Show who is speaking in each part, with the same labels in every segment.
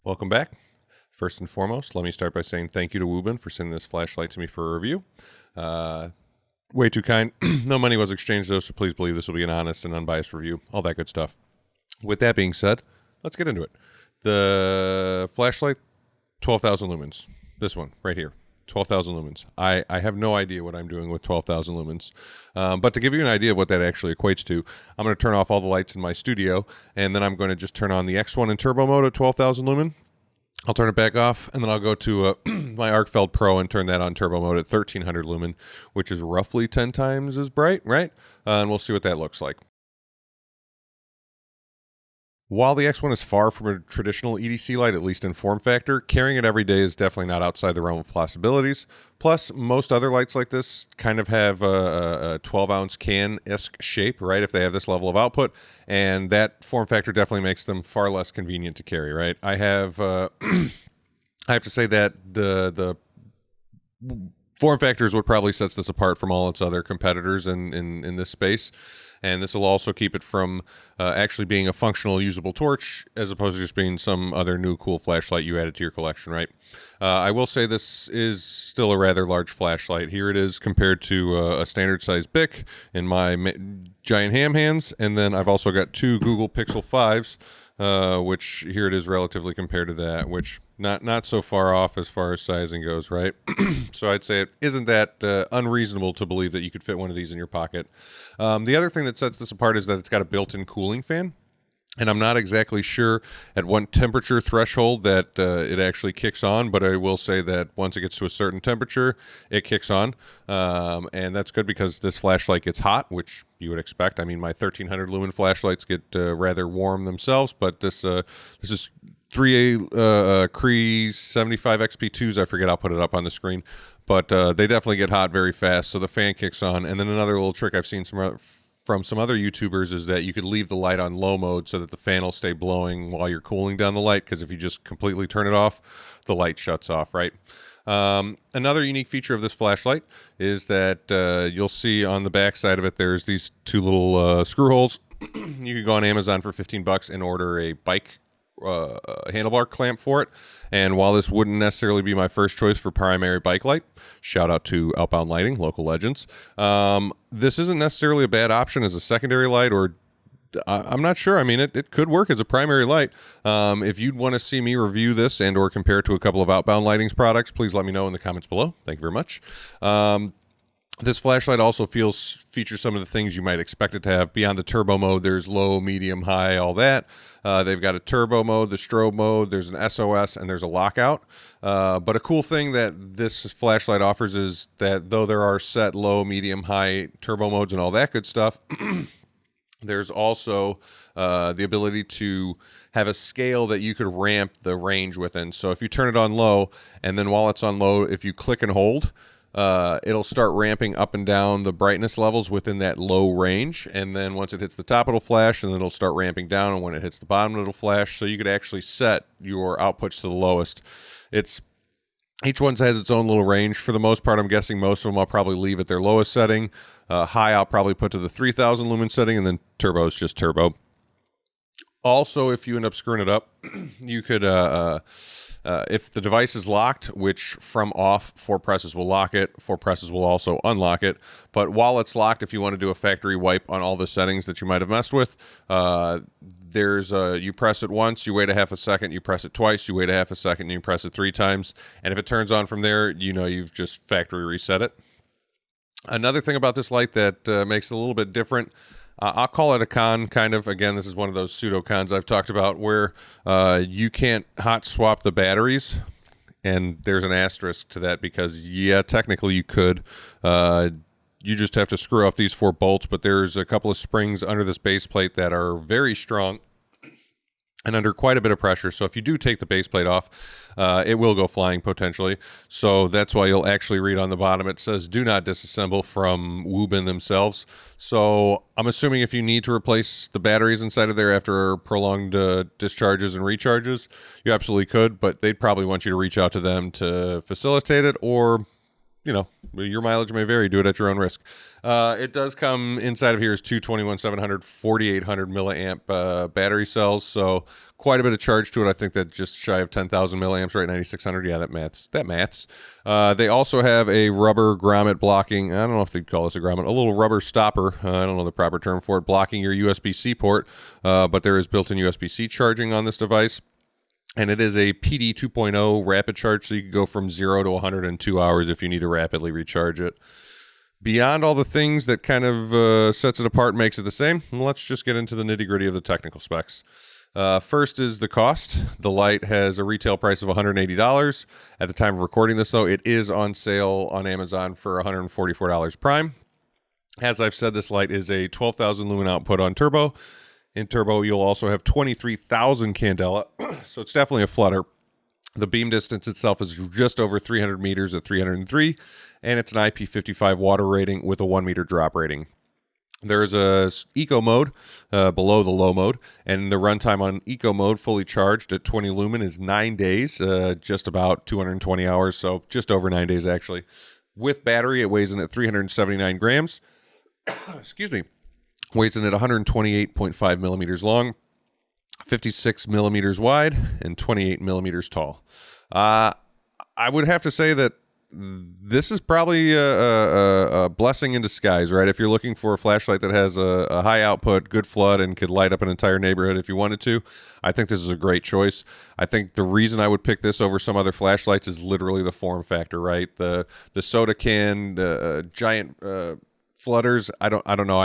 Speaker 1: Welcome back. First and foremost, let me start by saying thank you to Wuben for sending this flashlight to me for a review. Way too kind. No money was exchanged though, so please believe this will be an honest and unbiased review. All that good stuff. With that being said, let's get into it. The flashlight, 12,000 lumens. This one right here, 12,000 lumens. I have no idea what I'm doing with 12,000 lumens. But to give you an idea of what that actually equates to, I'm going to turn off all the lights in my studio, and then I'm going to just turn on the X1 in turbo mode at 12,000 lumen. I'll turn it back off, and then I'll go to my Arcfeld Pro and turn that on turbo mode at 1300 lumen, which is roughly 10 times as bright, right? And we'll see what that looks like. While the X1 is far from a traditional EDC light, at least in form factor, carrying it every day is definitely not outside the realm of possibilities. Plus, most other lights like this kind of have a 12-ounce can-esque shape, right, if they have this level of output, and that form factor definitely makes them far less convenient to carry, right? I have I have to say that the form factor is what probably sets this apart from all its other competitors in this space. And this will also keep it from actually being a functional, usable torch, as opposed to just being some other new cool flashlight you added to your collection, right? I will say this is still a rather large flashlight. Here it is compared to a standard-sized Bic in my giant ham hands, and then I've also got two Google Pixel 5s, which here it is relatively compared to that, which not so far off as far as sizing goes, right? So I'd say it isn't that unreasonable to believe that you could fit one of these in your pocket. The other thing that sets this apart is that it's got a built-in cooling fan. And I'm not exactly sure at what temperature threshold that it actually kicks on, but I will say that once it gets to a certain temperature, it kicks on. And that's good because this flashlight gets hot, which you would expect. I mean, my 1300 lumen flashlights get rather warm themselves, but this is 3A Cree 75 XP2s. I forget, I'll put it up on the screen. But they definitely get hot very fast, so the fan kicks on. And then another little trick I've seen from some other YouTubers is that you could leave the light on low mode so that the fan will stay blowing while you're cooling down the light, because if you just completely turn it off, the light shuts off, right? Another unique feature of this flashlight is that you'll see on the back side of it, there's these two little screw holes. You could go on Amazon for $15 and order a bike handlebar clamp for it. And while this wouldn't necessarily be my first choice for primary bike light, shout out to Outbound Lighting, local legends, this isn't necessarily a bad option as a secondary light, or I'm not sure. I mean, it could work as a primary light. If you'd want to see me review this and or compare it to a couple of Outbound Lighting's products, please let me know in the comments below. Thank you very much. This flashlight also features some of the things you might expect it to have. Beyond the turbo mode, there's low, medium, high, all that. They've got a turbo mode, the strobe mode, there's an SOS, and there's a lockout. But a cool thing that this flashlight offers is that though there are set low, medium, high turbo modes and all that good stuff, there's also the ability to have a scale that you could ramp the range within. So if you turn it on low, and then while it's on low, if you click and hold, it'll start ramping up and down the brightness levels within that low range, and then once it hits the top, it'll flash, and then it'll start ramping down, and when it hits the bottom, it'll flash. So you could actually set your outputs to the lowest. Each one has its own little range. For the most part, I'm guessing most of them I'll probably leave at their lowest setting. High I'll probably put to the 3000 lumen setting, and then turbo is just turbo. Also, if you end up screwing it up, you could, if the device is locked, which from off, 4 presses will lock it, 4 presses will also unlock it. But while it's locked, if you want to do a factory wipe on all the settings that you might have messed with, you press it once, you wait a half a second, you press it twice, you wait a half a second, and you press it 3 times. And if it turns on from there, you know you've just factory reset it. Another thing about this light that makes it a little bit different, I'll call it a con, kind of. Again, this is one of those pseudo cons I've talked about where you can't hot swap the batteries, and there's an asterisk to that because, yeah, technically you could. You just have to screw off these 4 bolts, but there's a couple of springs under this base plate that are very strong and under quite a bit of pressure. So if you do take the base plate off, it will go flying potentially. So that's why you'll actually read on the bottom, it says do not disassemble from Wuben themselves. So I'm assuming if you need to replace the batteries inside of there after prolonged discharges and recharges, you absolutely could, but they'd probably want you to reach out to them to facilitate it, or your mileage may vary. Do it at your own risk. It does come inside of here is two 21-700, 4,800 milliamp battery cells, so quite a bit of charge to it. I think that just shy of 10,000 milliamps, right? 9,600. Yeah, that maths. They also have a rubber grommet blocking. I don't know if they'd call this a grommet. A little rubber stopper. I don't know the proper term for it, blocking your USB-C port. But there is built-in USB-C charging on this device. And it is a PD 2.0 rapid charge, so you can go from 0 to 100 in 2 hours if you need to rapidly recharge it. Beyond all the things that kind of sets it apart and makes it the same, let's just get into the nitty-gritty of the technical specs. First is the cost. The light has a retail price of $180. At the time of recording this, though, it is on sale on Amazon for $144 Prime. As I've said, this light is a 12,000 lumen output on turbo. In turbo, you'll also have 23,000 candela, so it's definitely a flutter. The beam distance itself is just over 300 meters at 303, and it's an IP55 water rating with a 1 meter drop rating. There's a eco mode below the low mode, and the runtime on eco mode fully charged at 20 lumen is 9 days, just about 220 hours, so just over 9 days actually. With battery, it weighs in at 379 grams. Excuse me. Weighs in at 128.5 millimeters long, 56 millimeters wide, and 28 millimeters tall. I would have to say that this is probably a blessing in disguise, right? If you're looking for a flashlight that has a high output, good flood, and could light up an entire neighborhood if you wanted to, I think this is a great choice. I think the reason I would pick this over some other flashlights is literally the form factor, right? The soda can, giant flutters. I don't know.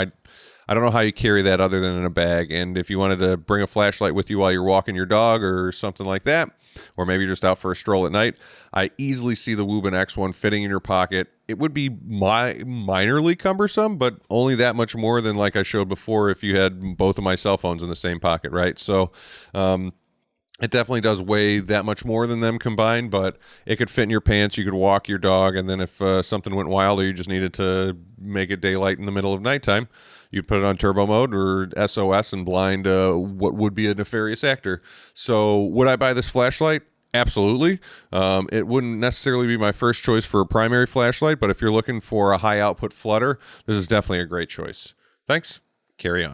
Speaker 1: I don't know how you carry that other than in a bag. And if you wanted to bring a flashlight with you while you're walking your dog or something like that, or maybe you're just out for a stroll at night, I easily see the Wuben X1 fitting in your pocket. It would be minorly cumbersome, but only that much more than like I showed before if you had both of my cell phones in the same pocket, right? So it definitely does weigh that much more than them combined, but it could fit in your pants. You could walk your dog, and then if something went wild or you just needed to make it daylight in the middle of nighttime, you'd put it on turbo mode or SOS and blind what would be a nefarious actor. So would I buy this flashlight? Absolutely. It wouldn't necessarily be my first choice for a primary flashlight, but if you're looking for a high output flutter, this is definitely a great choice. Thanks. Carry on.